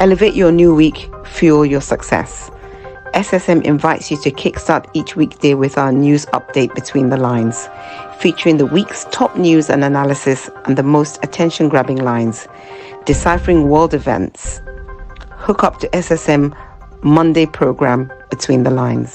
Elevate your new week, fuel your success. SSM invites you to kickstart each weekday with our news update Between the Lines, featuring the week's top news and analysis and the most attention-grabbing lines, deciphering world events. Hook up to SSM Monday program Between the Lines.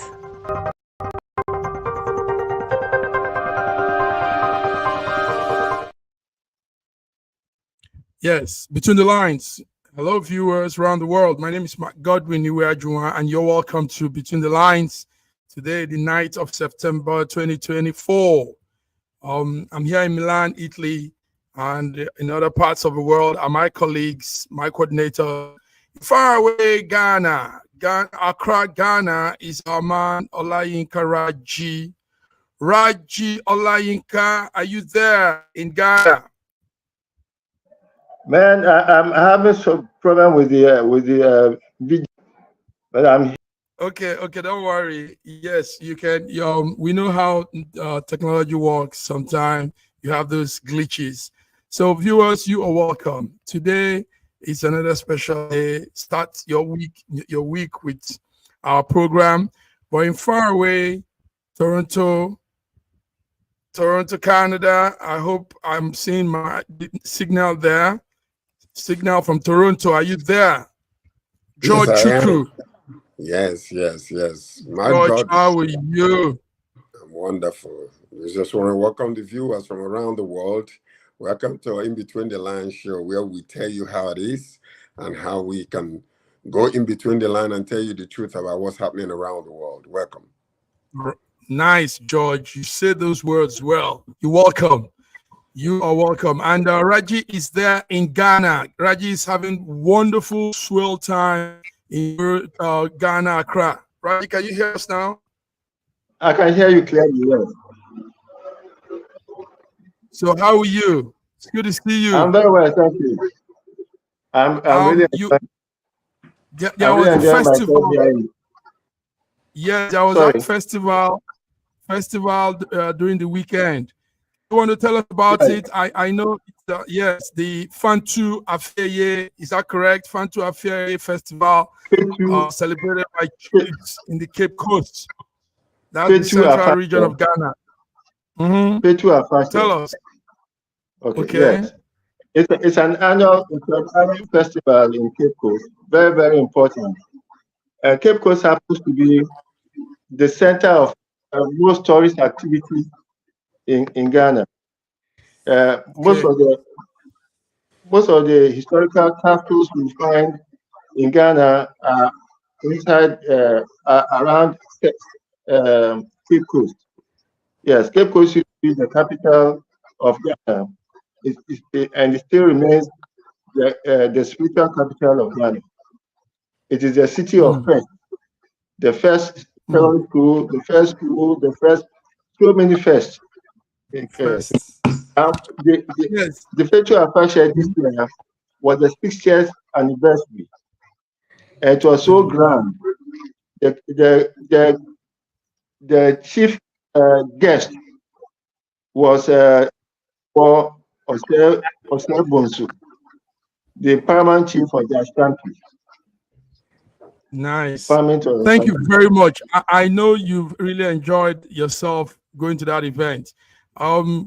Yes, Between the Lines. Hello, viewers around the world. My name is Mark Godwin Iweajuwan, and you're welcome to Between the Lines. Today, the 9th of September, 2024. I'm here in Milan, Italy, and in other parts of the world are my colleagues, my coordinator. Far away, Ghana. Accra, Ghana is our man, Olayinka Raji. Raji Olayinka, are you there in Ghana? Man, I'm having some problem with the video, but I'm here. Okay, don't worry. Yes, you can. We know how technology works. Sometimes you have those glitches. So, viewers, you are welcome. Today is another special day. Start your week with our program. But in far away, Toronto, Canada. I hope I'm seeing my signal there. Signal from Toronto. Are you there? George Chukwu. Yes. My George, God, how are you? I'm wonderful. We just want to welcome the viewers from around the world. Welcome to our In Between the Lines show, where we tell you how it is and how we can go in between the line and tell you the truth about what's happening around the world. Welcome. Nice, George. You said those words well. You're welcome. You are welcome. And Raji is there in Ghana. Raji is having wonderful swell time in Ghana, Accra. Raji, can you hear us now? I can hear you clearly. Yes. So how are you? It's good to see you. I'm very well, thank you. I'm really there was a festival. Yes, there was a festival during the weekend. You want to tell us about it? I know it's, yes, the Fantu Affair, is that correct? Fantu Affair Festival celebrated by chiefs in the Cape Coast. That's the central region of Ghana. Tell us. Okay. Yes. It's an annual festival in Cape Coast. Very, very important. Cape Coast happens to be the center of most tourist activity in Ghana. Most of the historical castles we find in Ghana are inside around Cape Coast. Yes, Cape Coast used to be the capital of Ghana, and it still remains the spiritual capital of Ghana. It is the city of faith, the first secondary school, the first so many firsts. The Festival of Fashion this year was the 60th anniversary. And it was so grand. The chief guest was Oscar Bonsu, the paramount chief of the Ashanti. Nice. Thank you very much. I know you've really enjoyed yourself going to that event.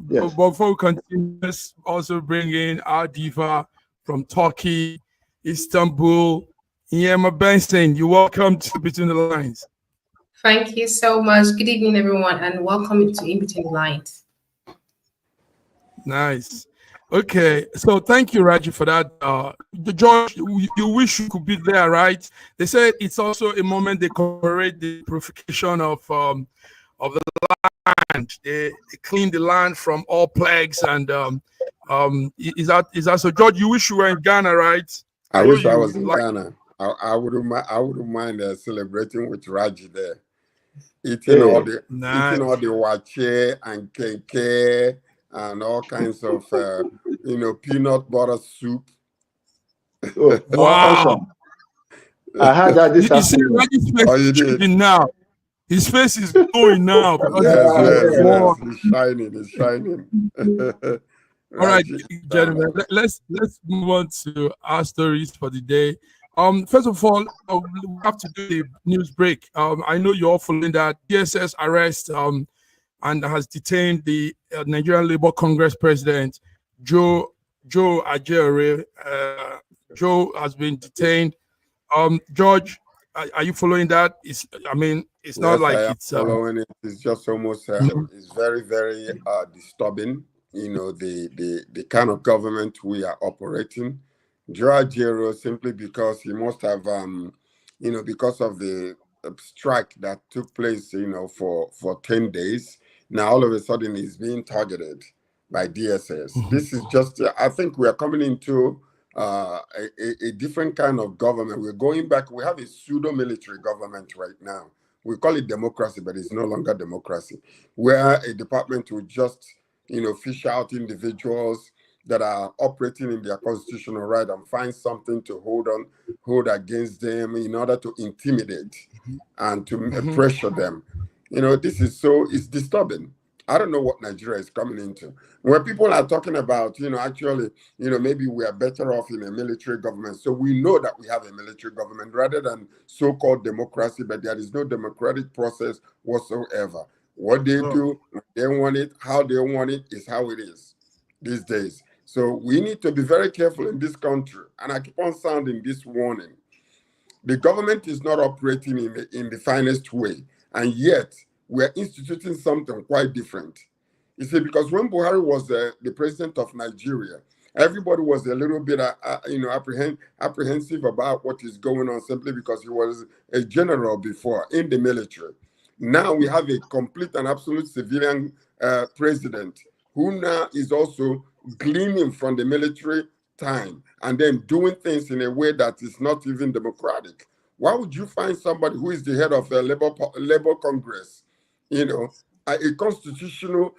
Yes. Before we continue, let's also bring in our diva from Turkey, Istanbul, Yema Benson. You're welcome to Between the Lines. Thank you so much. Good evening, everyone, and welcome to In Between the Lines. Nice. Okay, so thank you, Raji, for that. George, you wish you could be there, right? They said it's also a moment they commemorate the purification of the land. They clean the land from all plagues, and is that so? George, you wish you were in Ghana, right? I wish I was in Ghana. I wouldn't mind celebrating with Raji there, eating all the wache and kenke and all kinds of peanut butter soup. Oh, wow! I had that this afternoon. Raji's face is changing now. His face is glowing now. Yes. It's shining. All right, gentlemen, let's move on to our stories for the day. First of all, we have to do the news break. I know you're all following that DSS arrest and has detained the Nigerian Labour Congress president, Joe Ajaero. Joe has been detained. George, are you following that? It's not like it's following it. It's just almost it's very, very disturbing. You know, the kind of government we are operating. Joe Ajaero, simply because he must have because of the strike that took place, for 10 days. Now all of a sudden he's being targeted by DSS. This is just, I think we are coming into a different kind of government. We're going back. We have a pseudo-military government right now. We call it democracy, but it's no longer democracy. Where a department will just, fish out individuals that are operating in their constitutional right and find something to hold against them in order to intimidate and to pressure them. It's disturbing. I don't know what Nigeria is coming into. When people are talking about, maybe we are better off in a military government. So we know that we have a military government rather than so-called democracy, but there is no democratic process whatsoever. What they do, they want it, how they want it is how it is these days. So we need to be very careful in this country. And I keep on sounding this warning. The government is not operating in the finest way. And yet, we're instituting something quite different. You see, because when Buhari was the president of Nigeria, everybody was a little bit, apprehensive about what is going on simply because he was a general before in the military. Now we have a complete and absolute civilian president who now is also gleaning from the military time and then doing things in a way that is not even democratic. Why would you find somebody who is the head of a Labour Congress, a constitutional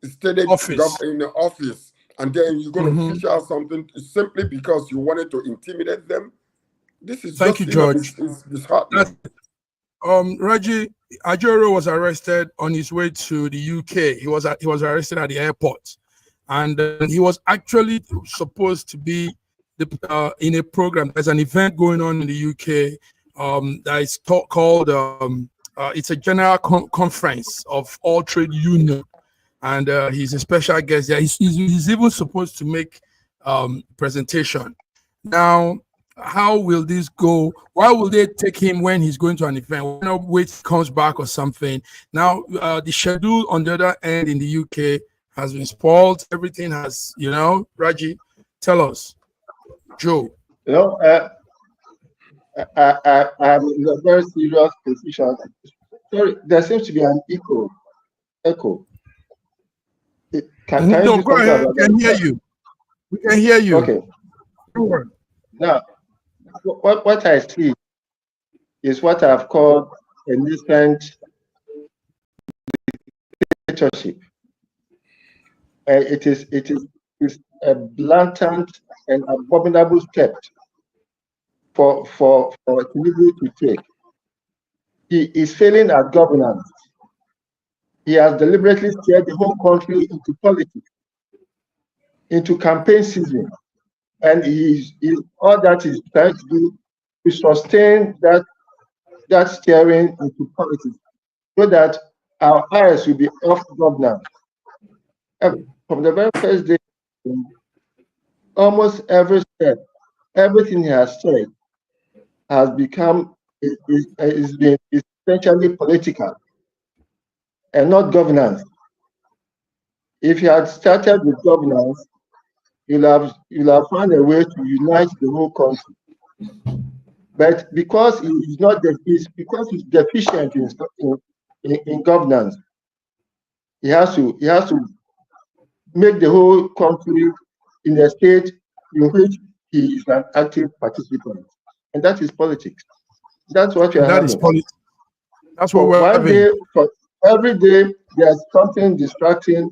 stated office, and then you're going to fish out something simply because you wanted to intimidate them? This is Thank you, George. It's disheartening. Raji, Ajaero was arrested on his way to the UK. He was arrested at the airport, and he was actually supposed to be in a program. There's an event going on in the UK that is called it's a general conference of all trade unions, and he's a special guest there. He's even supposed to make presentation. Now, how will this go? Why will they take him when he's going to an event? Why not wait till he comes back or something? Now, the schedule on the other end in the UK has been spoiled. Everything has, Raji, tell us. Joe. I'm in a very serious position. Sorry, there seems to be an echo. No, go ahead. We can hear you. We can hear you. Okay. Now, what I see is what I've called a nascent dictatorship. It is a blatant and abominable step for Tinubu to take. He is failing at governance. He has deliberately steered the whole country into politics, into campaign season, and all that he's trying to do is sustain that steering into politics, so that our eyes will be off governance. From the very first day, almost every step, everything he has said has become is essentially political and not governance. If he had started with governance, you'll have found a way to unite the whole country. But because because he's deficient in governance, he has to make the whole country in a state in which he is an active participant, and that is politics. That's what you're having. That is politics. That's what we're having. Every day, there's something distracting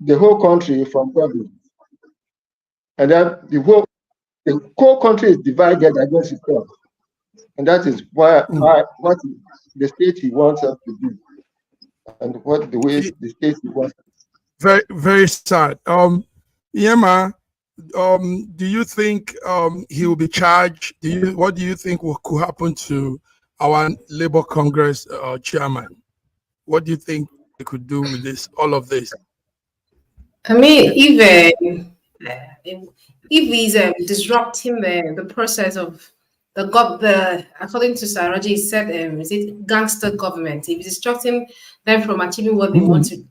the whole country from government, and then the whole country is divided against itself, and that is what the state he wants us to do, and the way the state he wants. Very, very sad. Yema, do you think he will be charged? What do you think could happen to our Labour Congress chairman? What do you think they could do with this? All of this. I mean, if he's disrupting the process of the according to Saraji, he said, is it gangster government? If he's disrupting them from achieving what they want to,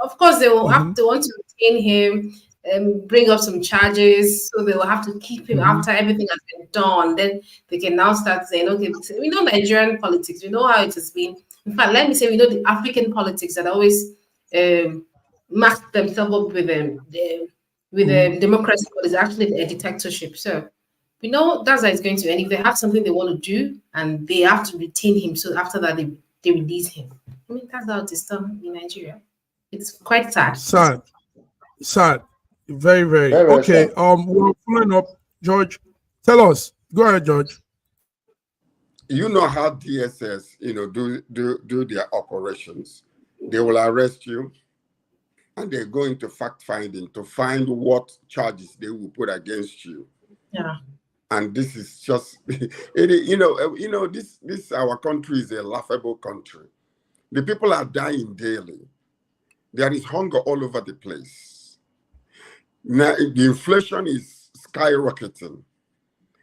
of course they will have to want to retain him and bring up some charges, so they will have to keep him after everything has been done. Then they can now start saying, okay, we know Nigerian politics, we know how it has been. In fact, let me say, we know the African politics that always mask themselves up with democracy, but it's actually a dictatorship. So we know that's how it's going to end. If they have something they want to do and they have to retain him, so after that they release him. I mean, that's how it is done in Nigeria. It's quite sad. Sad. Very, very. Okay. Sad. We're following up. George, tell us. Go ahead, George. You know how DSS, do their operations. They will arrest you, and they're going to fact-finding to find what charges they will put against you. Yeah. And this is just, this our country is a laughable country. The people are dying daily. There is hunger all over the place. Now, the inflation is skyrocketing.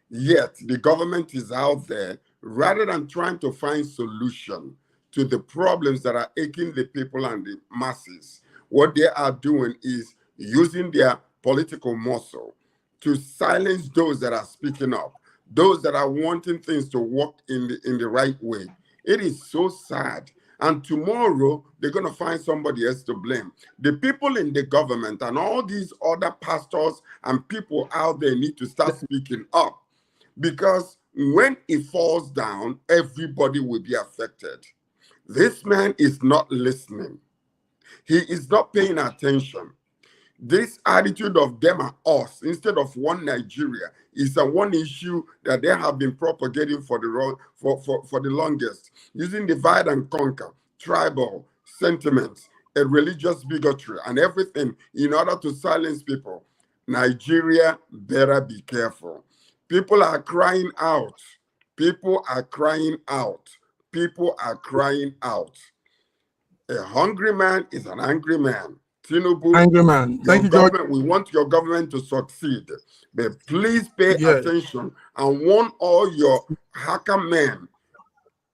Yet, the government is out there, rather than trying to find solution to the problems that are aching the people and the masses. What they are doing is using their political muscle to silence those that are speaking up, those that are wanting things to work in the right way. It is so sad. And tomorrow, they're going to find somebody else to blame. The people in the government and all these other pastors and people out there need to start speaking up. Because when it falls down, everybody will be affected. This man is not listening. He is not paying attention. This attitude of them and us, instead of one Nigeria, is a one issue that they have been propagating for the longest, using divide and conquer, tribal sentiments, a religious bigotry, and everything in order to silence people. Nigeria better be careful. People are crying out. People are crying out. People are crying out. A hungry man is an angry man. Tinubu, angry man. Thank you, George. We want your government to succeed, but please pay attention and warn all your hacker men,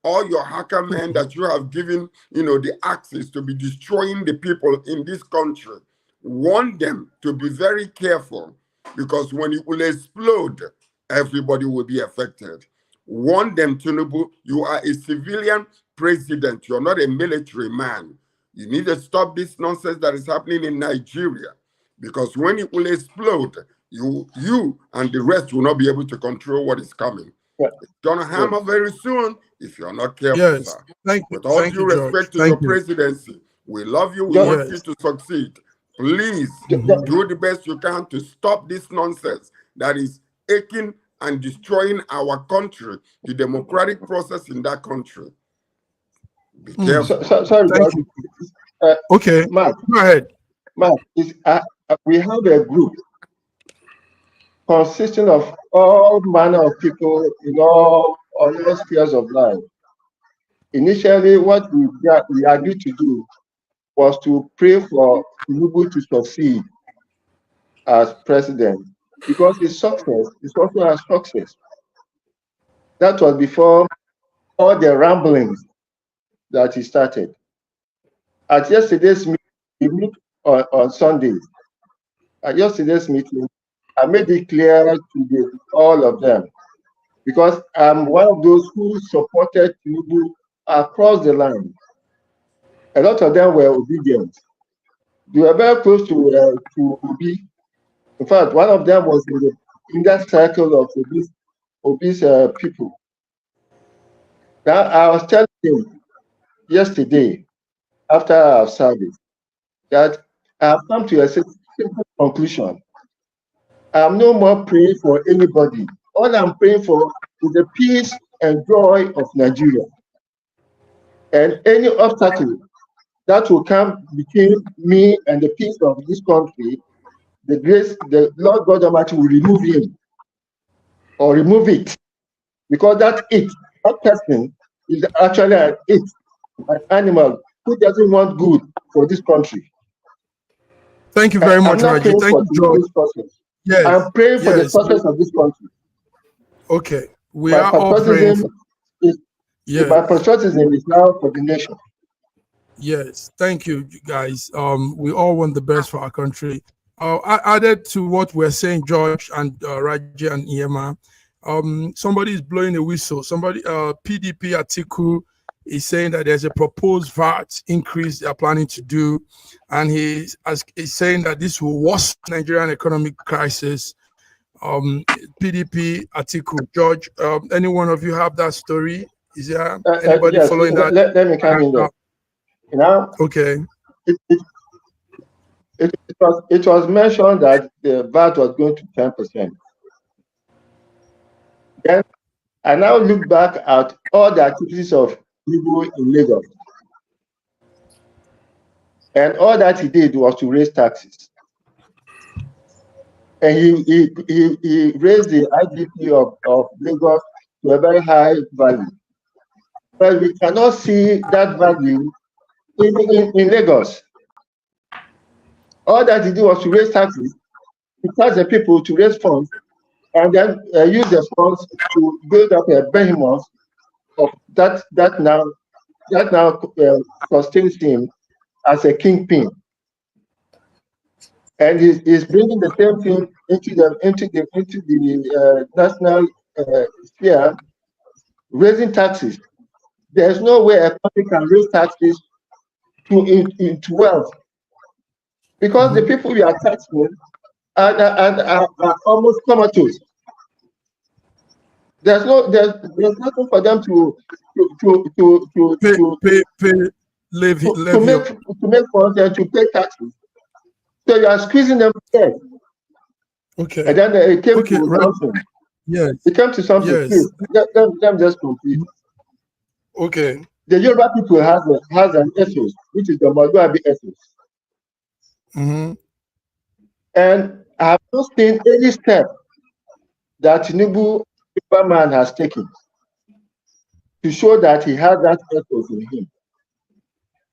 that you have given, the access to be destroying the people in this country. Warn them to be very careful, because when it will explode, everybody will be affected. Warn them, Tinubu, you are a civilian president. You're not a military man. You need to stop this nonsense that is happening in Nigeria, because when it will explode, you and the rest will not be able to control what is coming. It's going to hammer very soon if you're not careful, sir. With all due respect to your presidency, we love you. We want you to succeed. Please do the best you can to stop this nonsense that is aching and destroying our country, the democratic process in that country. Be careful. Sorry, okay, Mark, go ahead. Mark, we have a group consisting of all manner of people in all spheres of life. Initially, what we agreed to do was to pray for Tinubu to succeed as president, because his success is also our success. That was before all the ramblings that he started. At yesterday's meeting, we meet on Sundays. At yesterday's meeting, I made it clear to all of them, because I'm one of those who supported Tinubu across the line. A lot of them were obedient. They were very close to Obi. In fact, one of them was in that circle of obese people. Now, I was telling him yesterday, after our service, that I have come to a simple conclusion. I'm no more praying for anybody. All I'm praying for is the peace and joy of Nigeria. And any obstacle that will come between me and the peace of this country, the Lord God Almighty will remove him or remove it, because that person is actually an animal who doesn't want good for this country. Thank you very much, I'm not Raji. praying Thank for you, George. this process. Yes. I'm praying for the Yes. success of this country. Okay. We My are all praying for. Yes. My patriotism is now for the nation. Yes. Thank you, guys. We all want the best for our country. I added to what we're saying, George and Raji and Iyema. Somebody is blowing a whistle. Somebody, PDP Atiku is saying that there's a proposed VAT increase they are planning to do, and he's saying that this will worsen Nigerian economic crisis. PDP Atiku, George, any one of you have that story? Is there anybody yes, following that? Let me come in there. You know, okay. It was mentioned that the VAT was going to 10%. Then I now look back at all the activities of people in Lagos. And all that he did was to raise taxes. And he raised the IDP of Lagos to a very high value. But we cannot see that value in Lagos. All that he did was to raise taxes, to tax the people, to raise funds, and then use the funds to build up a behemoth of that now sustains him as a kingpin. And he's bringing the same thing into the national sphere, raising taxes. There's no way a country can raise taxes into wealth, because the people we are taxing are almost comatose. There's nothing for them to make funds and to pay taxes. So you are squeezing them dead. Okay. And then it came to something. Yes. It came to something. Yes. Let me just complete. Okay. The Yoruba people has an ethos, which is the Magwabi ethos. And I have not seen any step that Tinubu man has taken to show that he has that ethos in him.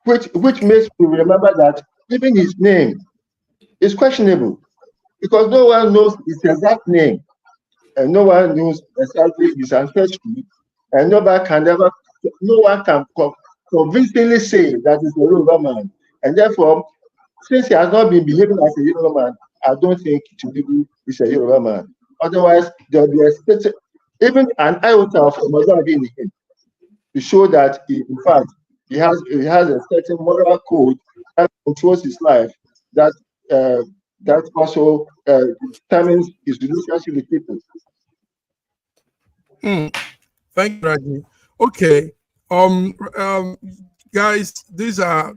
Which makes me remember that even his name is questionable, because no one knows his exact name, and no one knows exactly his ancestry, and no one can convincingly say that he's a Yoruba man. And therefore, since he has not been behaving as a Yoruba man, I don't think Tinubu is a Yoruba man. Otherwise, there will be even an iota of Mozambique in him to show that in fact he has a certain moral code that controls his life, that also determines his relationship with people. Thank you, Raji. Okay, guys, these are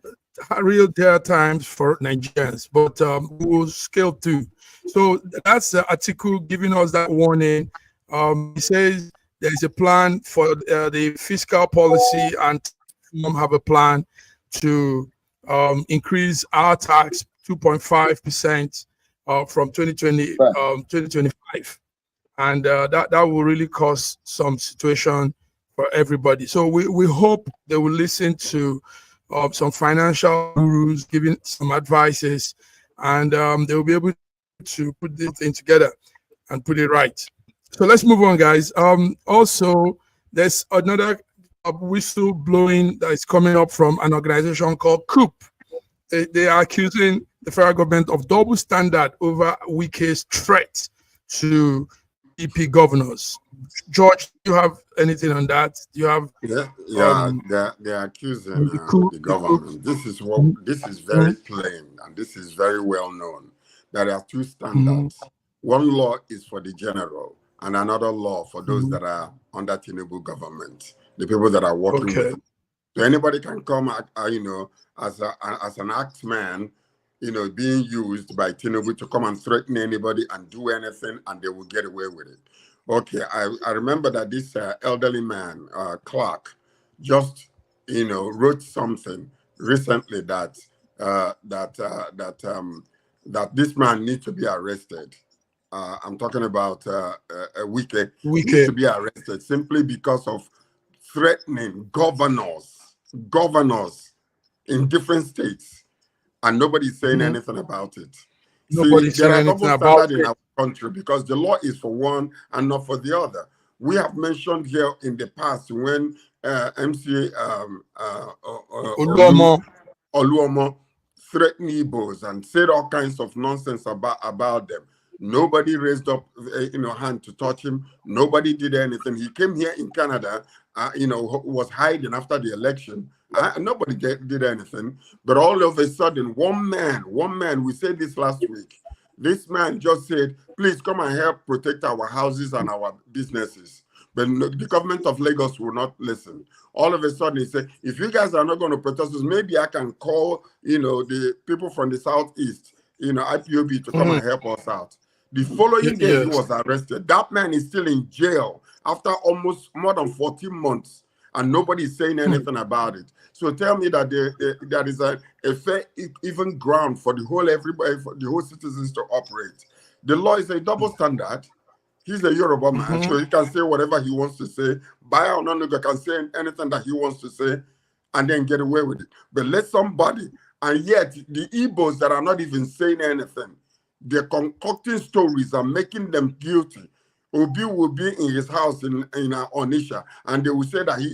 real dire times for Nigerians, but we'll scale through. So that's the article giving us that warning. He says there's a plan for the fiscal policy, and have a plan to increase our tax 2.5% from 2025. And that will really cause some situation for everybody. So we hope they will listen to some financial gurus giving some advices, and they will be able to put this thing together and put it right. So let's move on, guys. Also, there's another whistle blowing that is coming up from an organization called COOP. They are accusing the federal government of double standard over Wike's threat to EP governors. George, do you have anything on that? Do you have? They're accusing the government. This is very plain, and this is very well known. There are two standards. One law is for the general, and another law for those that are under Tinubu government, the people that are working with. So anybody can come, as an axeman, being used by Tinubu to come and threaten anybody and do anything, and they will get away with it. Okay, I remember that this elderly man, Clark, just wrote something recently that that this man needs to be arrested. I'm talking about Wike needs to be arrested simply because of threatening governors in different states, and nobody's saying anything about it. Nobody's saying anything about it in our country because the law is for one and not for the other. We have mentioned here in the past when MCA Oluomo threatened Igbos and said all kinds of nonsense about them. Nobody raised up hand to touch him. Nobody did anything. He came here in Canada, was hiding after the election. Nobody did anything. But all of a sudden, one man, we said this last week, this man just said, please come and help protect our houses and our businesses. But the government of Lagos will not listen. All of a sudden, he said, if you guys are not going to protest us, maybe I can call, the people from the Southeast, IPOB to come and help us out. The following day, he was arrested. That man is still in jail after almost more than 14 months, and nobody is saying anything about it. So tell me that there is a fair, even ground for the whole citizens to operate. The law is a double standard. He's a Yoruba man, so he can say whatever he wants to say. Baya Onanuga can say anything that he wants to say and then get away with it. But let somebody, and yet the Igbos that are not even saying anything, they're concocting stories and making them guilty. Obi will be in his house in Onisha, and they will say that he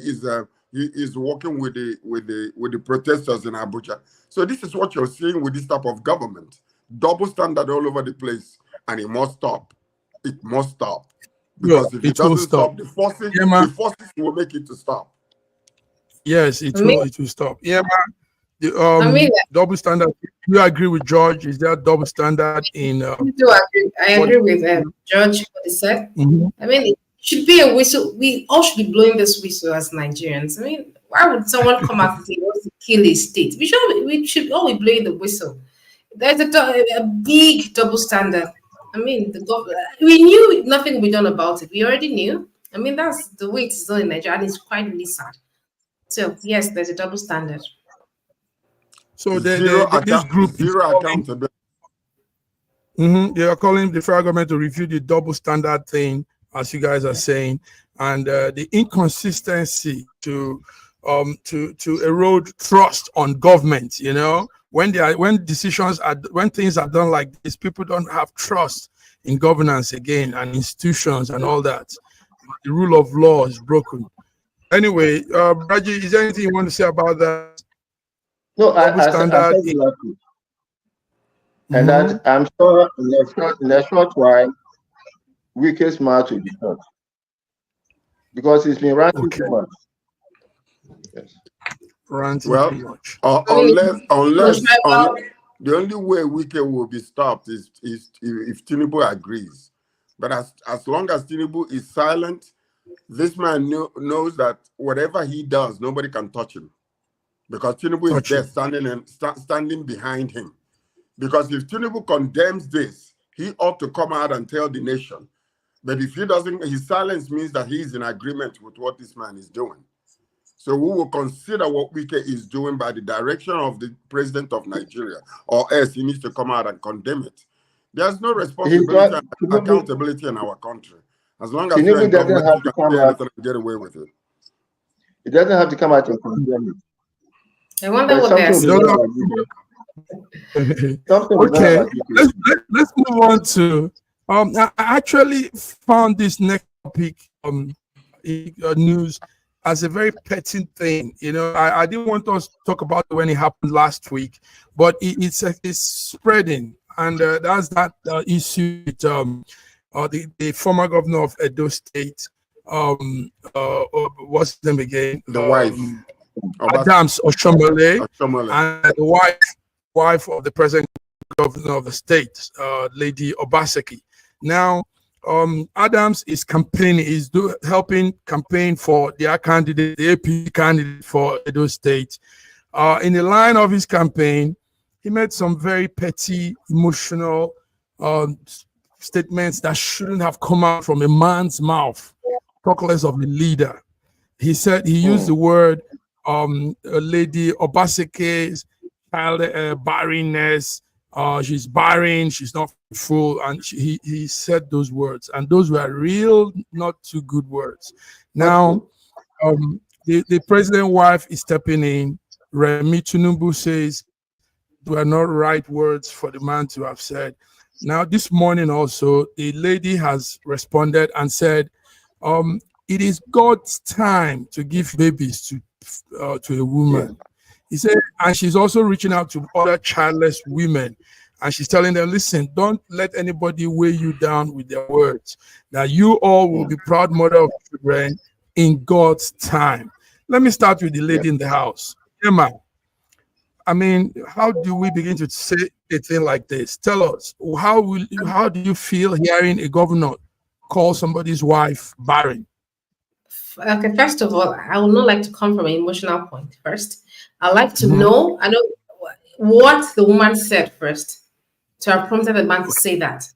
is working with the protesters in Abuja. So this is what you're seeing with this type of government. Double standard all over the place, and it must stop. It must stop. Because if it doesn't stop, the forces will make it to stop. Yes, it will stop. Yeah, man. Double standard. Do you agree with George? Is there double standard in? I agree with George what he said. I mean, it should be a whistle. We all should be blowing this whistle as Nigerians. I mean, why would someone come out and say he wants to kill his state? We should all be blowing the whistle. There's a big double standard. I mean, we knew nothing would be done about it. We already knew. I mean, that's the way it's done in Nigeria, and it's quite really sad. So yes, there's a double standard. So this group zero accountability. They are calling the federal government to review the double standard thing, as you guys are saying, and the inconsistency to erode trust on government. When things are done like this, people don't have trust in governance again and institutions and all that. The rule of law is broken. Anyway, Raji, is there anything you want to say about that? No, I said exactly. And that I'm sure in a short while, Wike's mouth will be shut. Because he's been ranting too much. Yes. Ranting too much. Unless the only way Wike will be stopped is if Tinubu agrees. But as long as Tinubu is silent, this man knows that whatever he does, nobody can touch him. Because Tinubu is there standing behind him. Because if Tinubu condemns this, he ought to come out and tell the nation. But if he doesn't, his silence means that he is in agreement with what this man is doing. So we will consider what Wike is doing by the direction of the president of Nigeria, or else he needs to come out and condemn it. There's no responsibility and accountability in our country. As long as you're in government, you can say anything and get away with it. It doesn't have to come out and condemn it. I wonder what they're saying. Okay, let's move on to. I actually found this next topic news as a very pertinent thing. I didn't want us to talk about it when it happened last week, but it's spreading, and that's that issue with the former governor of Edo State. What's his name again? The wife. Adams Oshomole, and the wife of the present governor of the state, Lady Obaseki. Now, Adams is campaigning, helping campaign for their candidate, the AP candidate for Edo State. In the line of his campaign, he made some very petty, emotional statements that shouldn't have come out from a man's mouth, talk less of a leader. He said, he used the word Lady Obaseke's child barrenness, she's barren, she's not full, and he said those words, and those were real, not too good words. Now, the president's wife is stepping in. Remi Tinubu says they were not right words for the man to have said. Now, this morning also, the lady has responded and said, it is God's time to give babies to a woman. Yeah. He said, and she's also reaching out to other childless women. And she's telling them, listen, don't let anybody weigh you down with their words. That you all will be proud mother of children in God's time. Let me start with the lady in the house. Emma, I mean, how do we begin to say a thing like this? Tell us, how do you feel hearing a governor call somebody's wife barren? Okay, first of all, I would not like to come from an emotional point first. I'd like to know, I know what the woman said first to have prompted the man to say that.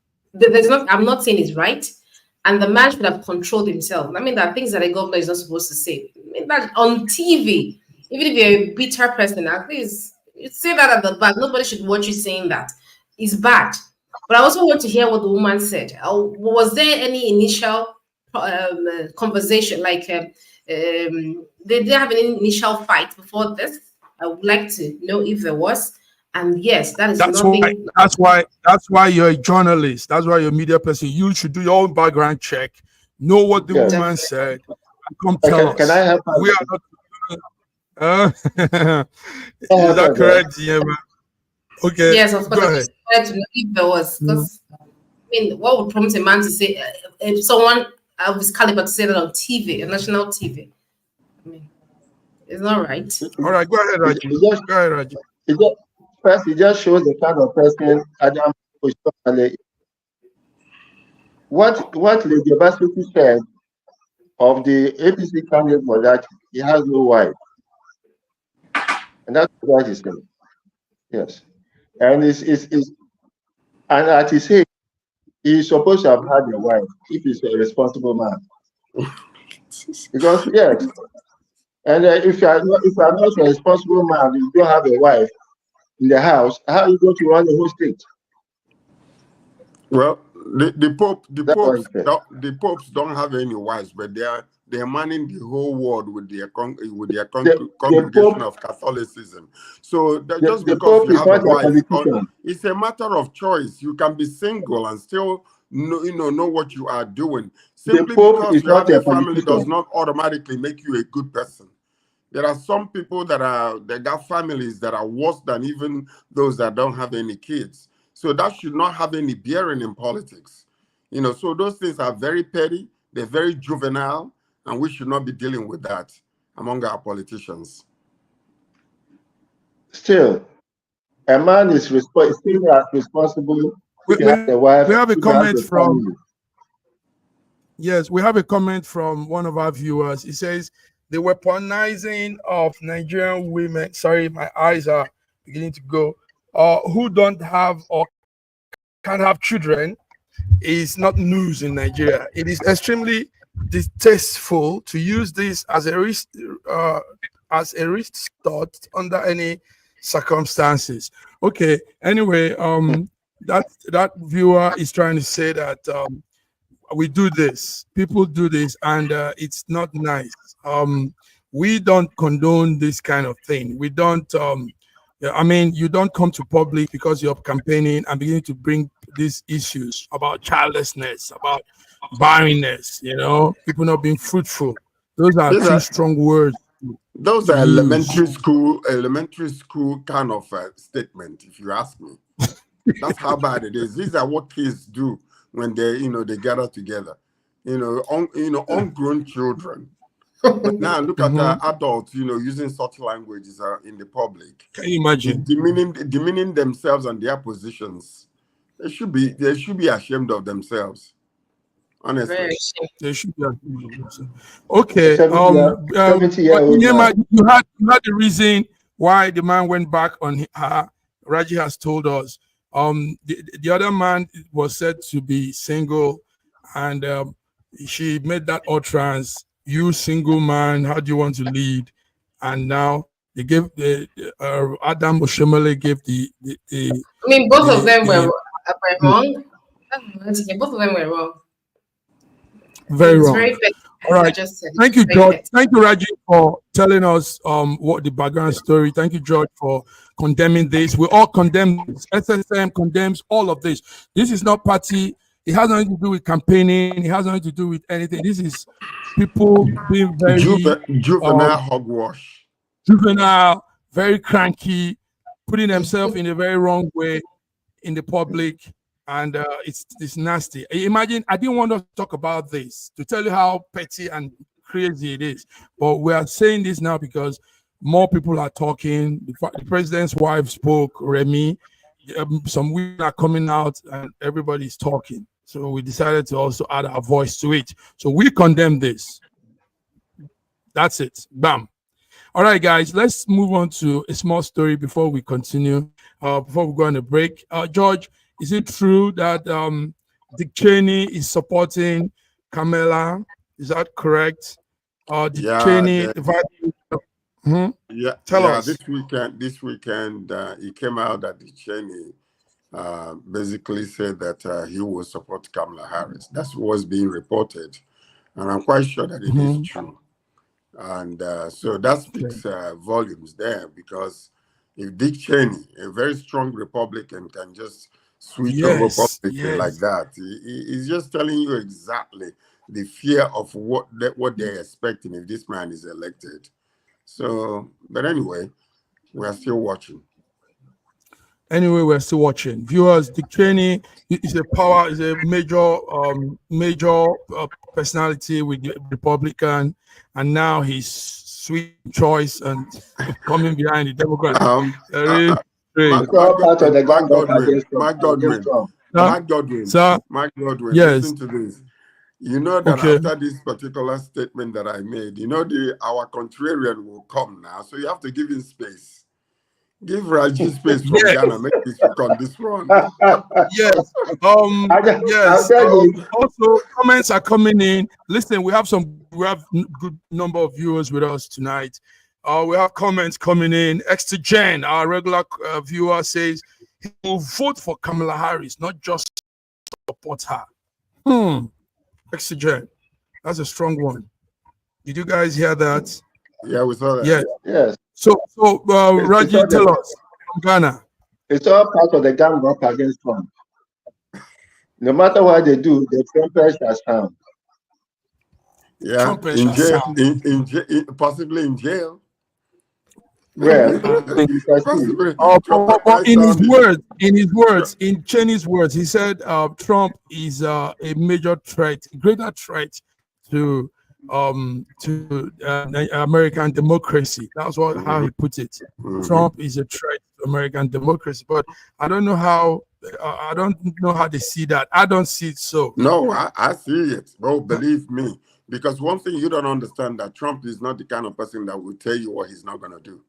I'm not saying it's right, and the man should have controlled himself. I mean, there are things that a governor is not supposed to say. I mean, that on TV, even if you're a bitter person, at least you say that at the back. Nobody should watch you saying that. It's bad. But I also want to hear what the woman said. Was there any initial conversation, like did they have an initial fight before this? I would like to know if there was. And yes, that's nothing. That's why you're a journalist. That's why you're a media person. You should do your own background check, know what the woman said, and come tell us. Can I help? We are not. Is that correct, yeah, man? Okay. Yes, of course. I just wanted to know if there was, because I mean, what would prompt a man to say if someone of his caliber to say that on TV, national TV? I mean, it's not right. All right, go ahead, Raji. Go ahead, Raji. First, it just shows the kind of person Adam is. What Lady Baswiti said of the APC candidate was that he has no wife, and that's what he said. Yes, and and at his age, he's supposed to have had a wife if he's a responsible man. Because yes, and if you are not a responsible man, you don't have a wife in the house, how are you going to run the whole state? Well, the popes don't have any wives, but they're manning the whole world with their congregation of Catholicism. So just because you have a wife, it's a matter of choice. You can be single and still know what you are doing. Simply because you have a family does not automatically make you a good person. There are some people they got families that are worse than even those that don't have any kids. So that should not have any bearing in politics. So those things are very petty, they're very juvenile, and we should not be dealing with that among our politicians. Still, a man is responsible. We have a comment from. Yes, we have a comment from one of our viewers. He says, the weaponizing of Nigerian women, sorry, my eyes are beginning to go, who don't have or can't have children is not news in Nigeria. It is extremely distasteful to use this as a risk thought under any circumstances. Okay, anyway, that viewer is trying to say that we do this, people do this, and it's not nice. We don't condone this kind of thing. We don't you don't come to public because you're campaigning and beginning to bring these issues about childlessness, about barrenness, people not being fruitful. Those are two strong words. Those are elementary school kind of statement, if you ask me. That's how bad it is. These are what kids do when they gather together. Ungrown children. But now look at adults, using such languages in the public. Can you imagine? Demeaning themselves and their positions. They should be ashamed of themselves. Honestly. They should be ashamed of themselves. Okay. You had the reason why the man went back on her. Raji has told us. The other man was said to be single, and she made that utterance, you single man, how do you want to lead? And now They gave Adam Oshomole gave the I mean, both of them were wrong. Both of them were wrong. Very wrong. Very all right. Thank you, George. Thank you, Raji, for telling us what the background story. Thank you, George, for condemning this. We all condemn this. SSM condemns all of this. This is not party. It has nothing to do with campaigning. It has nothing to do with anything. This is people being very juvenile hogwash. Juvenile, very cranky, putting themselves in a very wrong way in the public. And it's nasty. Imagine, I didn't want to talk about this to tell you how petty and crazy it is. But we are saying this now because more people are talking. The president's wife spoke, Remy. Some women are coming out and everybody's talking. So we decided to also add our voice to it. So we condemn this. That's it. Bam. All right, guys, let's move on to a small story before we continue, before we go on a break. George, is it true that Dick Cheney is supporting Kamala? Is that correct? Dick Cheney, tell us. This weekend, it came out that Dick Cheney basically said that he will support Kamala Harris. That's what's being reported, and I'm quite sure that it is true. And so that speaks volumes there, because if Dick Cheney, a very strong Republican, can just switch over publicly like that, he's just telling you exactly the fear of what they're expecting if this man is elected. So, but anyway, we are still watching. Viewers, Dick Cheney is a major personality with the Republican, and now he's sweet choice and coming behind the Democrats. Mike Godwin, yes. Listen to this. You know that after this particular statement that I made, you know our contrarian will come now, so you have to give him space. Give Raji space from Ghana. Make this on this one. Yes. Also, comments are coming in. Listen, we have good number of viewers with us tonight. We have comments coming in. Extra Jen, our regular viewer, says he will vote for Kamala Harris, not just support her. Extra Jen, that's a strong one. Did you guys hear that? Yeah, we saw that. Yes. So Raji, tell us from Ghana. It's all part of the gang up against Trump. No matter what they do, the Trumpers are sound. Yeah, in jail, possibly in jail. Well, in Cheney's words, he said Trump is a major threat, greater threat to American democracy. That's how he put it. Trump is a threat to American democracy. But I don't know how they see that. I don't see it so. No, I see it. Bro, believe me. Because one thing you don't understand, that Trump is not the kind of person that will tell you what he's not going to do.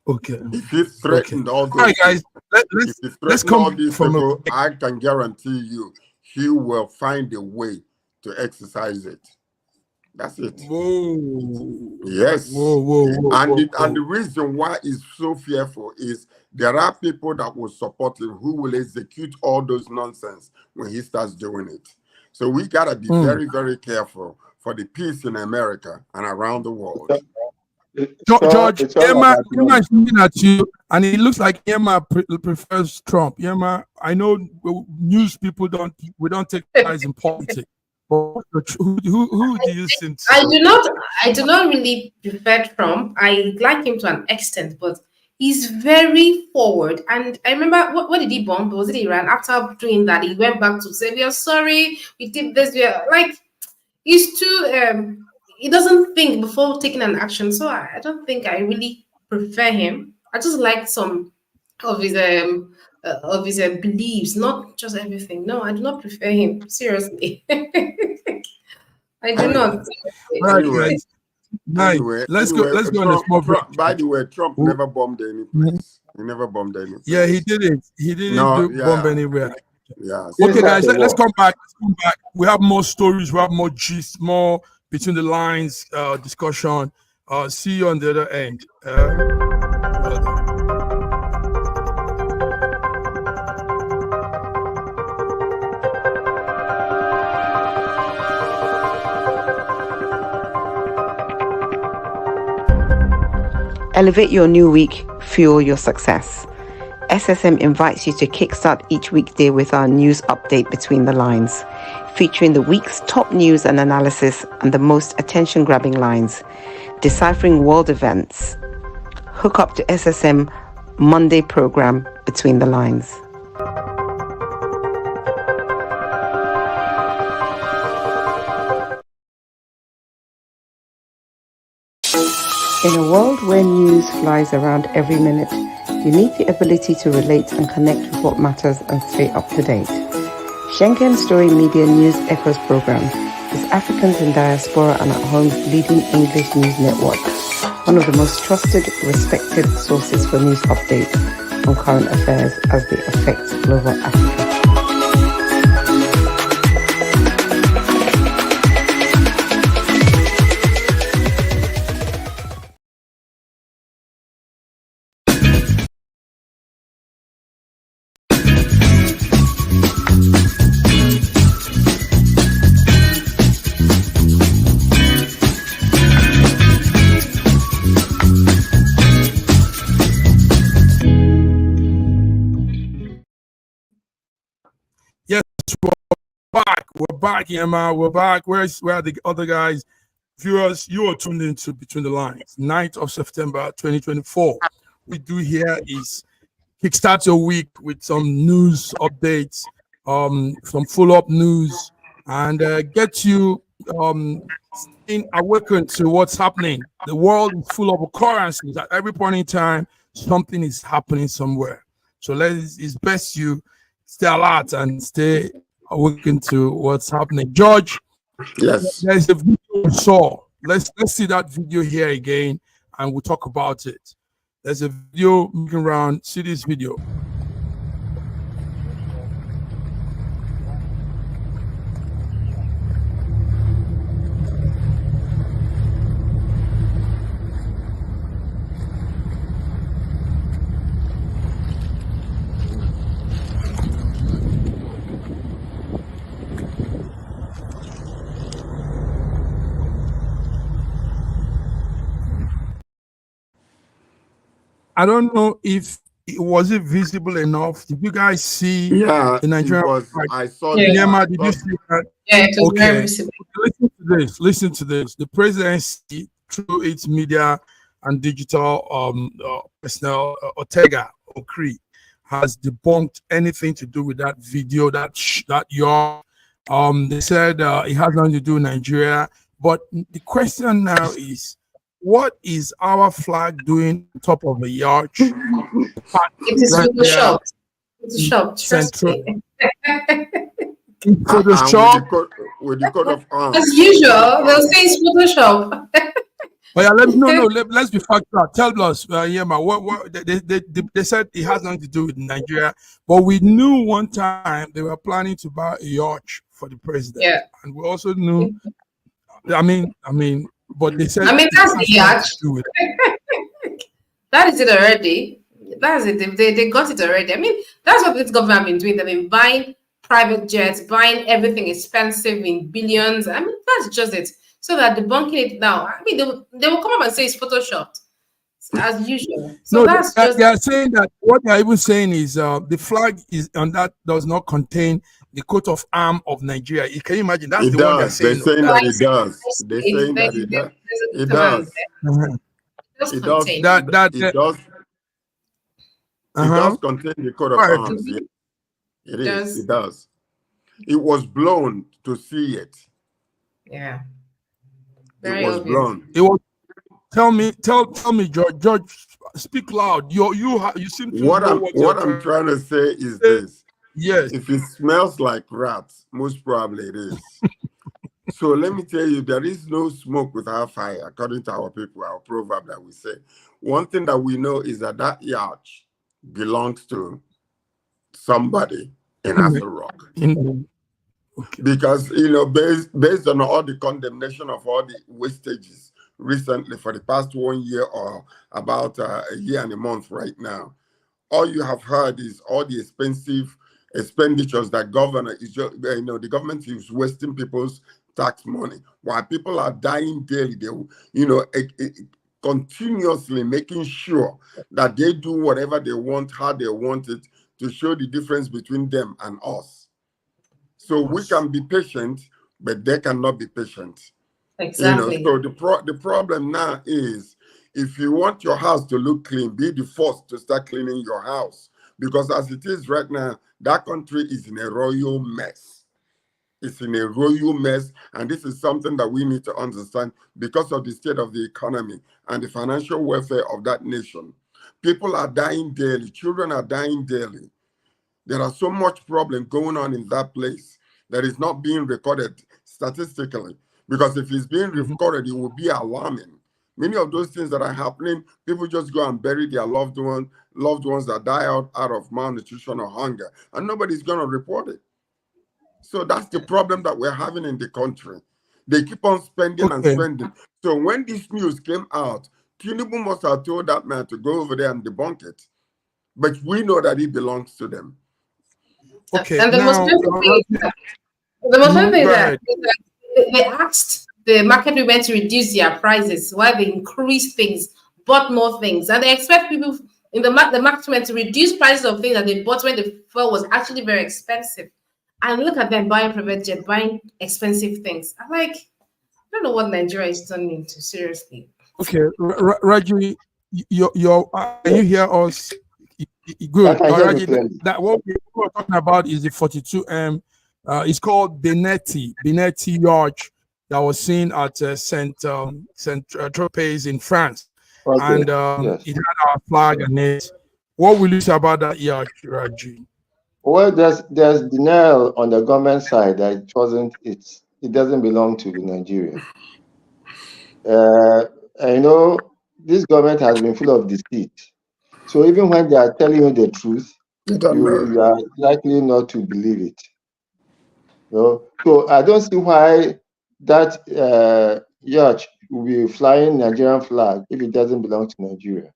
Okay. If he threatened all those, all right, guys, let's come all these people, I can guarantee you he will find a way to exercise it. That's it. Whoa. Yes. Whoa. And the reason why he's so fearful is there are people that will support him who will execute all those nonsense when he starts doing it. So we gotta be very, very careful for the peace in America and around the world. George, Emma is looking at you, and it looks like Emma prefers Trump. Emma, I know news people don't take sides in politics. But who do you think? I do not really prefer Trump. I like him to an extent, but he's very forward. And I remember what did he bomb? Was it Iran? After doing that, he went back to say, "We are sorry, we did this." We are like, he's too. He doesn't think before taking an action, so I don't think I really prefer him. I just like some of his beliefs, not just everything. No, I do not prefer him. Seriously, I do not. Anyway, let's go on a small break. By the way, Trump never bombed any place. He never bombed any place. Yeah, he didn't. He didn't bomb anywhere. Yeah. Okay, guys, let's come back. We have more stories. We have more gist, more between the lines discussion. See you on the other end. Well done. Elevate your new week, fuel your success. SSM invites you to kickstart each weekday with our news update Between the Lines, featuring the week's top news and analysis and the most attention-grabbing lines, deciphering world events. Hook up to SSM Monday program Between the Lines. In a world where news flies around every minute, you need the ability to relate and connect with what matters and stay up to date. Schengen Story Media News Echoes program is Africans in diaspora and at home's leading English news network, one of the most trusted, respected sources for news updates on current affairs as they affect global Africa. We're back, Emma. We're back. Where are the other guys? Viewers, you are tuned into Between the Lines, 9th of September 2024. We do here is kickstart your week with some news updates, some follow-up news, and get you awakened to what's happening. The world is full of occurrences. At every point in time, something is happening somewhere. So it's best you stay alert and stay awakened to what's happening. George, yes, there's a video we saw. Let's see that video here again, and we'll talk about it. There's a video moving around. See this video. I don't know if it was visible enough. Did you guys see? Yeah, the Nigerian? I saw. Yeah. Emma, did you see that? Yeah, it was very Okay. visible. Listen to this. The presidency, through its media and digital personnel, Ortega Okri, has debunked anything to do with that video. That yacht. They said it has nothing to do with Nigeria. But the question now is, what is our flag doing on top of a yacht? It is photoshopped. Photoshopped. Trust me. Photoshop with the code of arms. As usual, they'll say it's Photoshop. But yeah, let's be factual. Tell us, Yema, what they said it has nothing to do with Nigeria, but we knew one time they were planning to buy a yacht for the president. Yeah. And we also knew, but they said that's the yacht. That is it already. That's it. They got it already. That's what this government have been doing. They've been buying private jets, buying everything expensive in billions. That's just it. So that debunking it now. They will come up and say it's photoshopped as usual. So that's just. They are saying that what they are even saying is the flag is on that does not contain the coat of arms of Nigeria. Can you imagine? That's one they're saying. They're saying that it does. They're saying that it does. It does. It does. It does. It does contain the coat of arms. It is. It does. It was blown to see it. Yeah. It was blown. It was. Tell me, George. George, speak loud. You seem to. What I'm trying to say is this. Yes. If it smells like rats, most probably it is. So let me tell you, there is no smoke without fire, according to our people, our proverb that we say. One thing that we know is that yacht belongs to somebody in Asset Rock. Okay. Because, based on all the condemnation of all the wastages recently for the past 1 year or about a year and a month right now. All you have heard is all the expensive expenditures that governor is just, the government is wasting people's tax money while people are dying daily. They, continuously making sure that they do whatever they want, how they want it, to show the difference between them and us. So we can be patient, but they cannot be patient. Exactly. So the problem now is, if you want your house to look clean, be the first to start cleaning your house. Because as it is right now, that country is in a royal mess. It's in a royal mess, and this is something that we need to understand because of the state of the economy and the financial welfare of that nation. People are dying daily. Children are dying daily. There are so much problem going on in that place that is not being recorded statistically. Because if it's being recorded, it will be alarming. Many of those things that are happening, people just go and bury their loved ones that die out of malnutrition or hunger, and nobody's going to report it. So that's the problem that we're having in the country. They keep on spending and spending. So when this news came out, Tinubu must have told that man to go over there and debunk it. But we know that it belongs to them. Okay. And the most funny thing is that they asked the market women to reduce their prices while they increase things, bought more things, and they expect people in the market women to reduce prices of things that they bought when the fuel was actually very expensive. And look at them buying private jet, buying expensive things. I'm like, I don't know what Nigeria is turning into, seriously. Okay, Raju, can you hear us? Good. Raju, that what we're talking about is the 42M. It's called Benetti Yacht that was seen at Saint Tropez in France. Okay. And it had our flag on it. What will you say about that yacht, Raju? Well, there's denial on the government side that it doesn't belong to Nigeria. I know this government has been full of deceit. So even when they are telling you the truth, you are likely not to believe it. So I don't see why that yacht will be flying Nigerian flag if it doesn't belong to Nigeria.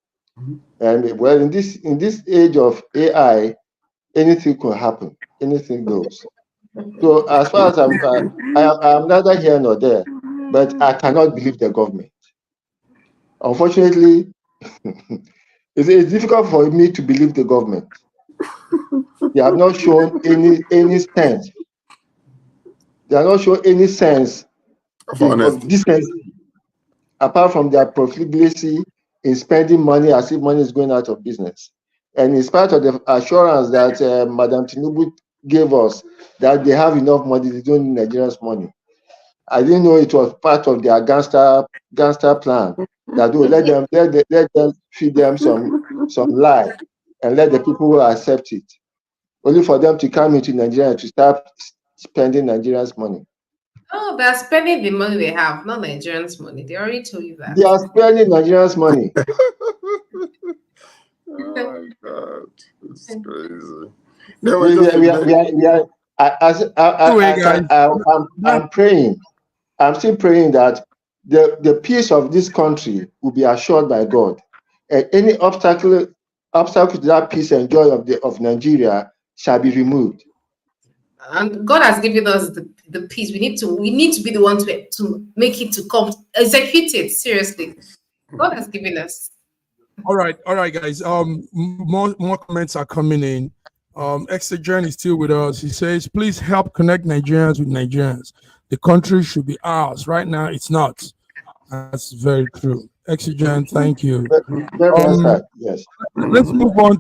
And well, in this age of AI, anything could happen. Anything goes. So as far as I'm neither here nor there, but I cannot believe the government. Unfortunately, it's difficult for me to believe the government. They have not shown any sense. They have not shown any sense of decency, apart from their profligacy in spending money as if money is going out of business. And in spite of the assurance that Madam Tinubu gave us that they have enough money, they don't need Nigerians' money. I didn't know it was part of their gangster plan. That will let them feed them some lie and let the people accept it. Only for them to come into Nigeria to start spending Nigerians' money. Oh, they're spending the money they have, not Nigerians' money. They already told you that. They are spending Nigerians' money. Oh my God, it's crazy. I'm praying. I'm still praying that the peace of this country will be assured by God. And any obstacle to that peace and joy of Nigeria shall be removed. And God has given us the peace. We need to be the one to make it to come execute it. Seriously, God has given us. All right, guys. More comments are coming in. Exogen is still with us. He says, "Please help connect Nigerians with Nigerians. The country should be ours. Right now, it's not." That's very true. Exogen, thank you. Yes. Let's move on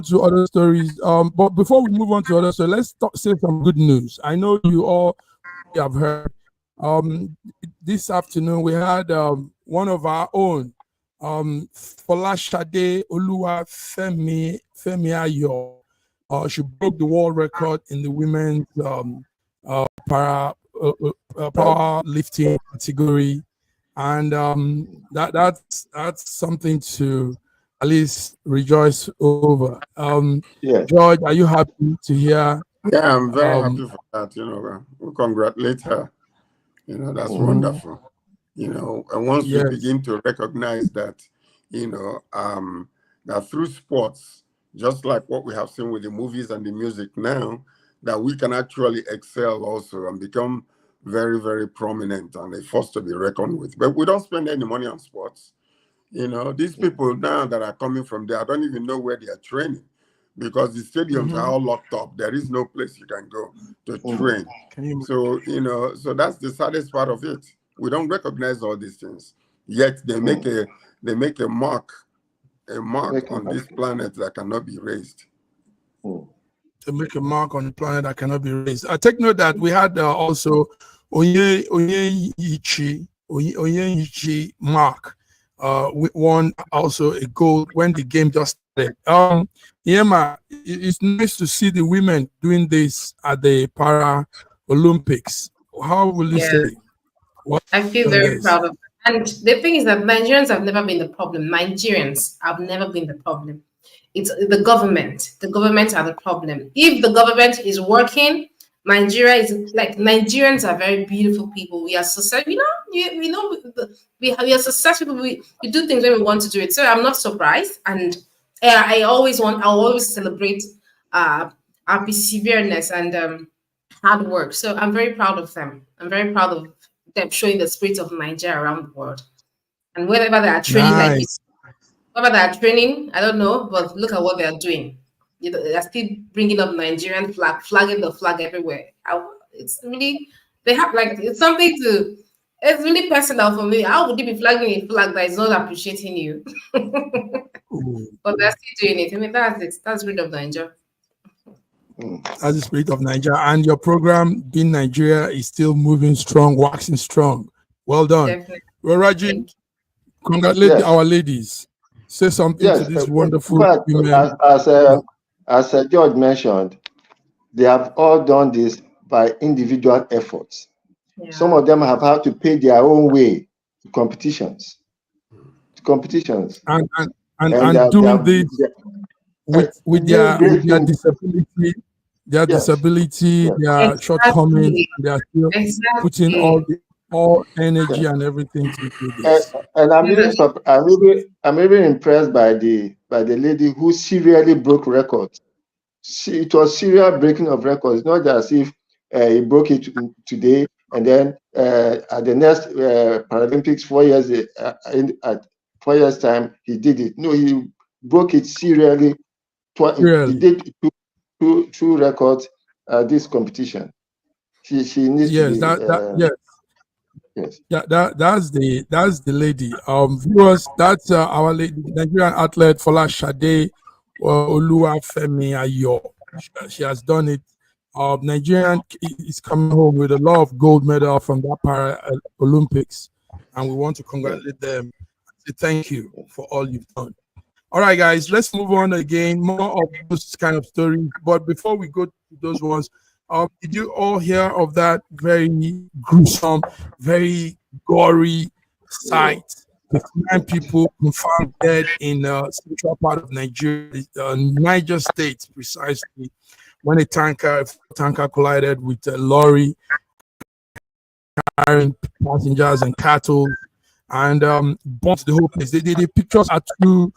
to other stories. But before we move on to other stories, let's say some good news. I know you all have heard. This afternoon we had one of our own, Folashade Oluwafemi Ayo. She broke the world record in the women's power lifting category, and that's something to at least rejoice over. George, are you happy to hear? Yeah, I'm very happy for that. We'll congratulate her. That's wonderful. And once we begin to recognize that, that through sports, just like what we have seen with the movies and the music now, that we can actually excel also and become very, very prominent and a force to be reckoned with. But we don't spend any money on sports. These people now that are coming from there, I don't even know where they are training, because the stadiums are all locked up. There is no place you can go to train. So, so that's the saddest part of it. We don't recognize all these things. Yet they make a mark on this planet that cannot be raised. To make a mark on the planet that cannot be raised. I take note that we had also Onyeyichi Mark won also a gold when the game just started. Yema, it's nice to see the women doing this at the Para Olympics. How will you say? I feel very proud of them. And the thing is that Nigerians have never been the problem. Nigerians have never been the problem. It's the government. The government are the problem. If the government is working, Nigeria is like, Nigerians are very beautiful people. We are successful. We are successful. We do things when we want to do it. So I'm not surprised. And I always celebrate our perseverance and hard work. So I'm very proud of them. I'm very proud of them showing the spirit of Nigeria around the world. And whenever they are training like this, whether they are training, I don't know, but look at what they are doing. They are still bringing up Nigerian flag, flagging the flag everywhere. It's really, they have it's really personal for me. How would you be flagging a flag that is not appreciating you? But they're still doing it. I mean, that's it. That's the spirit of Nigeria. That's the spirit of Nigeria. And your program, Being Nigeria, is still moving strong, waxing strong. Well done. Definitely. Well, Raji, congratulate our ladies. Say something to this wonderful women. As George mentioned, they have all done this by individual efforts. Yeah. Some of them have had to pay their own way to competitions. And doing this with their disability, their shortcomings, they are still putting all energy and everything to do this. And I'm really impressed by the lady who seriously broke records. It was serial breaking of records, not as if he broke it today and then at the next Paralympics 4 years time he did it. No, he broke it serially. He did two records this competition. She needs to be. Yes. Yeah, that's the lady. Viewers, that's our lady, Nigerian athlete Fola Shade Oluwafemi Ayo. She has done it. Nigerian is coming home with a lot of gold medal from that Para Olympics, and we want to congratulate them. Say thank you for all you've done. All right, guys, let's move on again. More of those kind of stories, but before we go to those ones. Did you all hear of that very gruesome, very gory sight? 59 people confirmed dead in the central part of Nigeria, Niger State, precisely, when a tanker collided with a lorry carrying passengers and cattle and burnt the whole place. The pictures are too.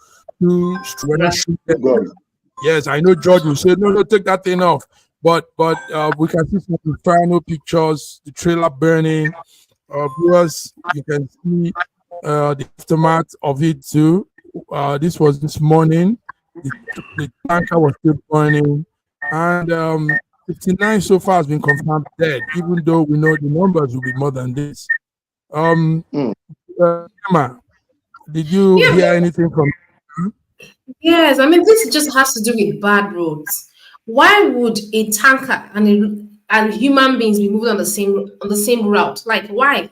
Yes, I know George will say, no, take that thing off. But we can see some inferno pictures, the trailer burning. Viewers, you can see the aftermath of it too. This was this morning. The tanker was still burning, and 59 so far has been confirmed dead. Even though we know the numbers will be more than this. Emma, did you hear anything from? Yes, I mean this just has to do with bad roads. Why would a tanker and human beings be moving on the same route? Like why?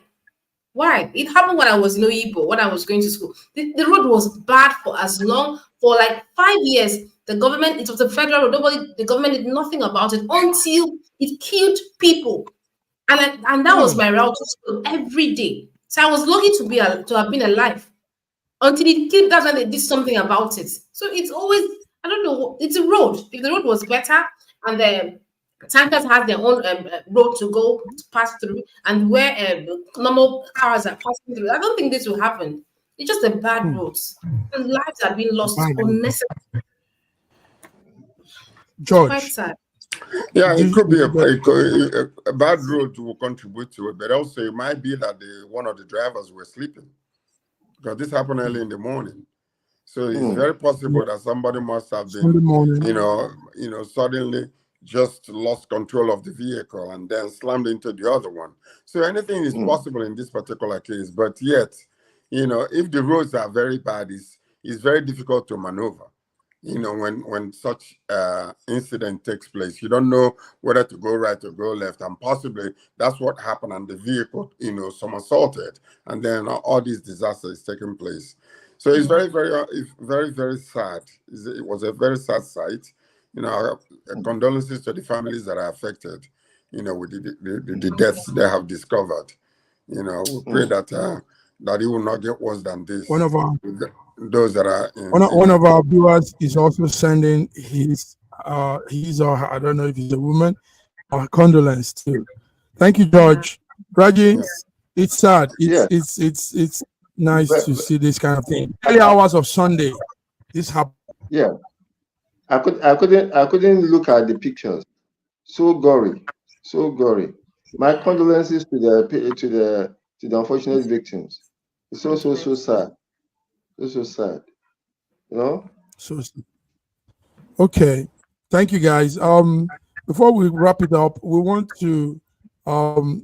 It happened when I was in Igbo, when I was going to school. The road was bad for like 5 years. The government, it was a federal road. The government did nothing about it until it killed people, and that was my route to school every day. So I was lucky to have been alive until it killed. That's when they did something about it. So it's always. I don't know. It's a road. If the road was better and Tankers have their own road to go to pass through, and where normal cars are passing through. I don't think this will happen. It's just the bad roads, and lives are being lost unnecessarily. George, quite sad. Yeah, it could be a bad road will contribute to it, but also it might be that one of the drivers were sleeping, because this happened early in the morning. So it's very possible that somebody must have been, suddenly just lost control of the vehicle and then slammed into the other one. So anything is possible in this particular case, but yet, if the roads are very bad, it's very difficult to maneuver. When such incident takes place, you don't know whether to go right or go left, and possibly that's what happened, and the vehicle, somersaulted, and then all these disasters taking place. So it's very, very, very sad. It was a very sad sight. Condolences to the families that are affected, with the deaths they have discovered. We pray that it will not get worse than this. Those that are one of our viewers is also sending his or her, I don't know if he's a woman, or condolence too. Thank you, George. Raji, it's sad. It's nice to see this kind of thing. Early hours of Sunday, this happened. Yeah, I couldn't look at the pictures. So gory, so gory. My condolences to the unfortunate victims. It's so sad. So sad. So okay, thank you guys. Before we wrap it up, we want to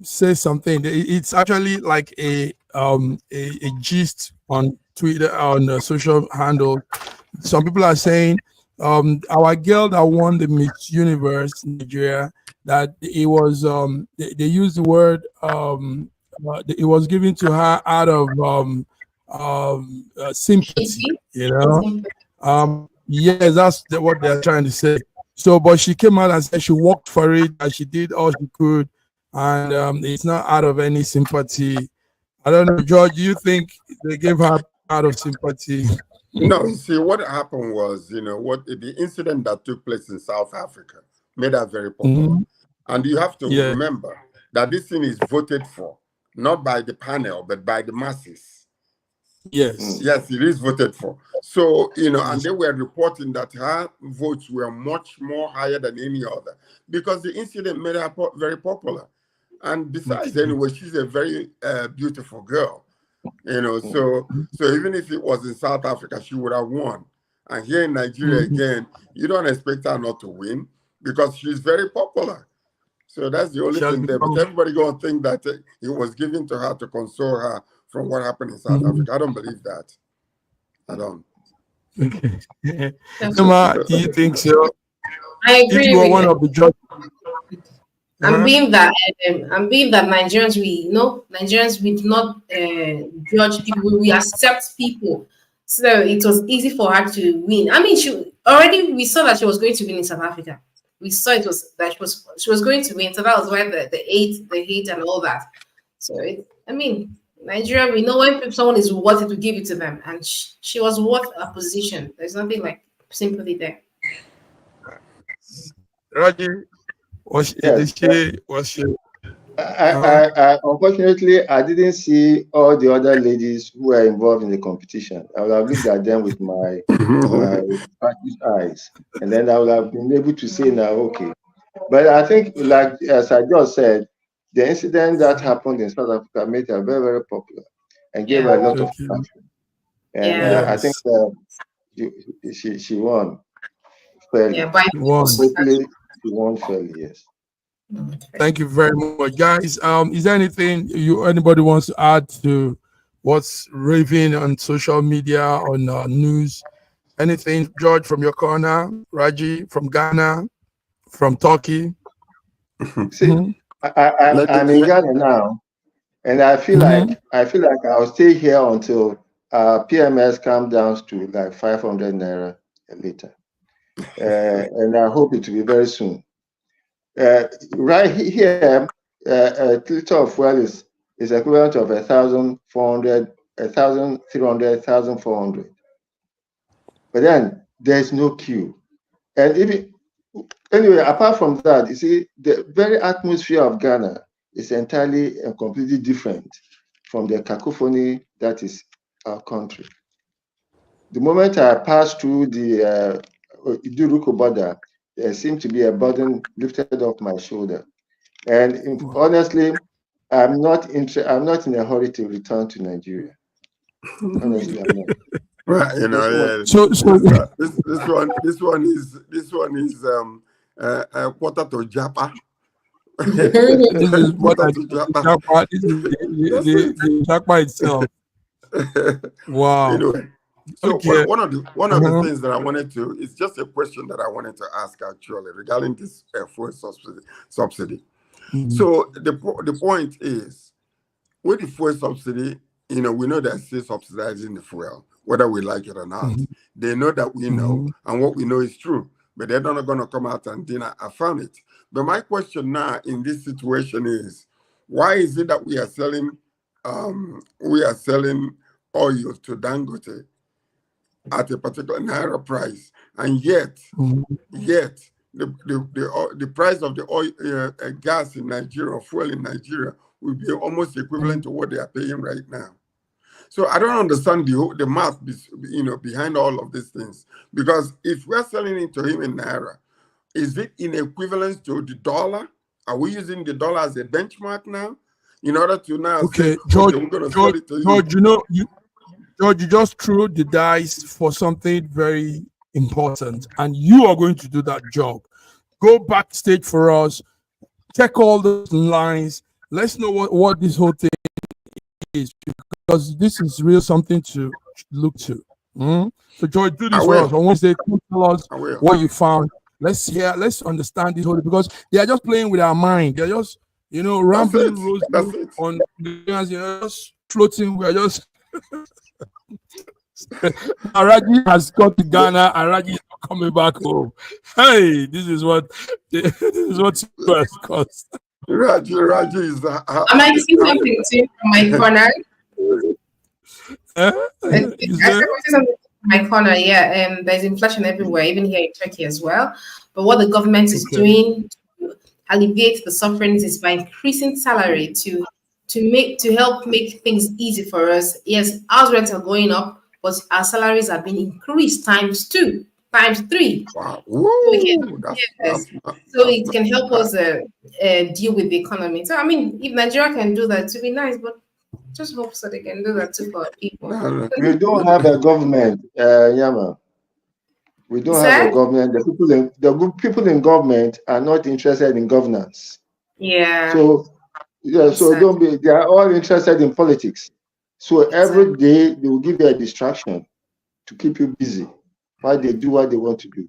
say something. It's actually like a gist on Twitter, on the social handle. Some people are saying our girl that won the Miss Universe Nigeria, that it was they used the word it was given to her out of sympathy, yes, that's what they're trying to say. So, but she came out and said she worked for it, and she did all she could, and it's not out of any sympathy. I don't know, George, do you think they gave her out of sympathy? No, see, what happened was, what the incident that took place in South Africa made her very popular. And you have to remember that this thing is voted for, not by the panel, but by the masses. Yes. Yes, it is voted for. So, and they were reporting that her votes were much more higher than any other, because the incident made her very popular. And besides, anyway, she's a very beautiful girl. So even if it was in South Africa, she would have won. And here in Nigeria, again, you don't expect her not to win, because she's very popular. So that's the only thing there. But everybody going to think that it was given to her to console her from what happened in South Africa. I don't believe that. I don't. Okay. Emma, do you think so? I agree. If you are one of the judges. I'm being that Nigerians we do not judge people. We accept people. So it was easy for her to win. I mean, we saw that she was going to win in South Africa. We saw she was going to win. So that was why the hate and all that. So Nigeria, we know when someone is worth it, to give it to them, and she was worth a position. There's nothing like sympathy there. Raji, was she? I unfortunately, I didn't see all the other ladies who were involved in the competition. I would have looked at them with my practiced eyes, and then I would have been able to say now, okay. But I think, like as I just said, the incident that happened in South Africa made her very, very popular and gave her a lot of traction. And I think she won fairly. Yeah, hopefully she won fairly, yes. Thank you very much, guys. Is there anything anybody wants to add to what's raving on social media, on news? Anything, George, from your corner? Raji from Ghana, from Turkey? See, I'm in Ghana now, and I feel like I'll stay here until PMS comes down to like 500 naira a liter, and I hope it will be very soon. Right here, a liter of fuel is equivalent of 1,400, 1,300, 1,400. But then there's no queue, and anyway, apart from that, you see, the very atmosphere of Ghana is entirely and completely different from the cacophony that is our country. The moment I passed through the Iduruku border, there seemed to be a burden lifted off my shoulder. And honestly, I'm not in a hurry to return to Nigeria. Honestly, I'm not. Right, you know, yeah. So this one is a quarter to Japa. this is what Japa. This is the Japa itself. Wow. Anyway, so Okay. one of the things that I wanted to, it's just a question that I wanted to ask actually regarding this fuel subsidy. So the point is, with the fuel subsidy, you know, we know they're still subsidizing the fuel, whether we like it or not. They know that we know, and what we know is true, but they're not going to come out and affirm it. But my question now in this situation is, why is it that we are selling oil to Dangote at a particular Naira price, and yet the price of the oil, gas in Nigeria, fuel in Nigeria, will be almost equivalent to what they are paying right now? So I don't understand the math, you know, behind all of these things. Because if we're selling it to him in Naira, is it in equivalence to the dollar? Are we using the dollar as a benchmark now? In order to now say, George, okay, we're going to sell it to George, George, you just threw the dice for something very important, and you are going to do that job. Go backstage for us, check all those lines. Let's know what this whole thing is, because this is real something to look to. So, George, do this for us. On Wednesday, tell us what you found. Let's understand this whole, because they are just playing with our mind. They're just, you know, rambling on, you know, just floating. We are just. Araji has got to Ghana. Araji is not coming back home. Hey, this is what it cost. Raji is. Am I seeing something too from my corner? My corner, yeah. There's inflation everywhere, even here in Turkey as well. But what the government is doing to alleviate the sufferings is by increasing salary to help make things easy for us. Yes, house rents are going up, but our salaries are being increased times 2, times 3. Wow. So it can help us deal with the economy. So I mean, if Nigeria can do that, to be nice, but just hope so they can do that too for people. We don't have a government, Yama. We don't have a government. The people in government are not interested in governance. Yeah. So don't be. They are all interested in politics. So every day they will give you a distraction to keep you busy while they do what they want to do.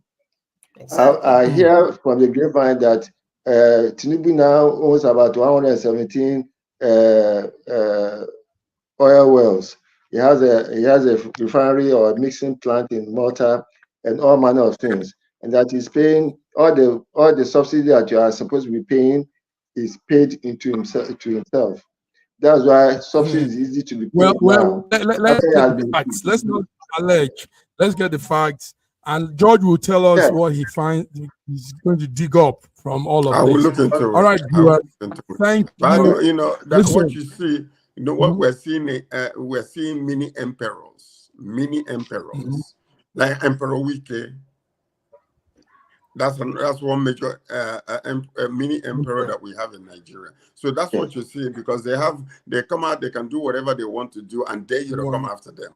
I hear from the grapevine that Tinubu now owns about 117 oil wells. He has a refinery or a mixing plant in Malta and all manner of things, and that he's paying all the subsidy that you are supposed to be paying is paid into himself. That's why subsidy is easy to be paid. Let's get the facts. Let's not allege. Let's get the facts, and George will tell us what he finds. He's going to dig up from all of this. I will look into it. All right, thank you. You know that's what you see. You know what we're seeing? We're seeing mini emperors, like Emperor Wike. That's one major mini emperor that we have in Nigeria. So that's what you see, because they come out, they can do whatever they want to do, and dare you to come after them.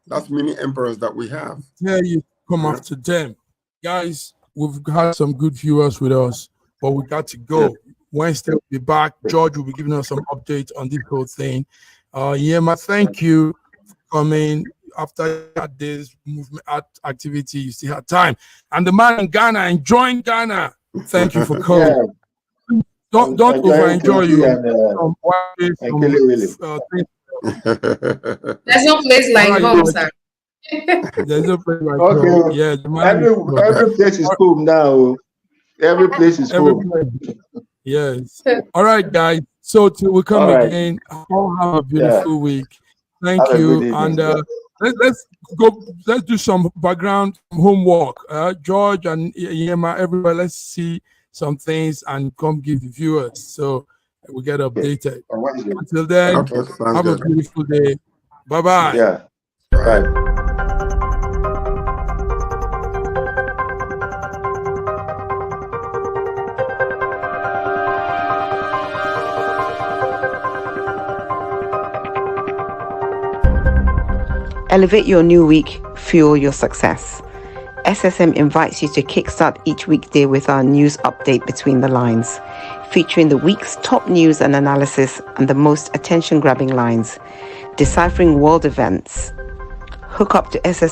That's mini emperors that we have. Dare you come after them, guys. We've had some good viewers with us, but we got to go. Wednesday will be back. George will be giving us some updates on this whole thing. Yema, thank you for coming. After this movement activity, you still have time. And the man in Ghana, enjoying Ghana. Thank you for coming. Yeah. Don't over-enjoy you. There's no place like home, sir. There's no place like home. Yeah, every place is home now. Every place is home. Yes. All right, guys. So till we come again, all have a beautiful week. Thank you. And Let's do some background homework. George and Yema, everybody, let's see some things and come give the viewers so we get updated. Until then, have a beautiful day. Bye-bye. Yeah. Bye. Elevate your new week, fuel your success. SSM invites you to kickstart each weekday with our news update Between the Lines, featuring the week's top news and analysis and the most attention-grabbing lines, deciphering world events. Hook up to SSM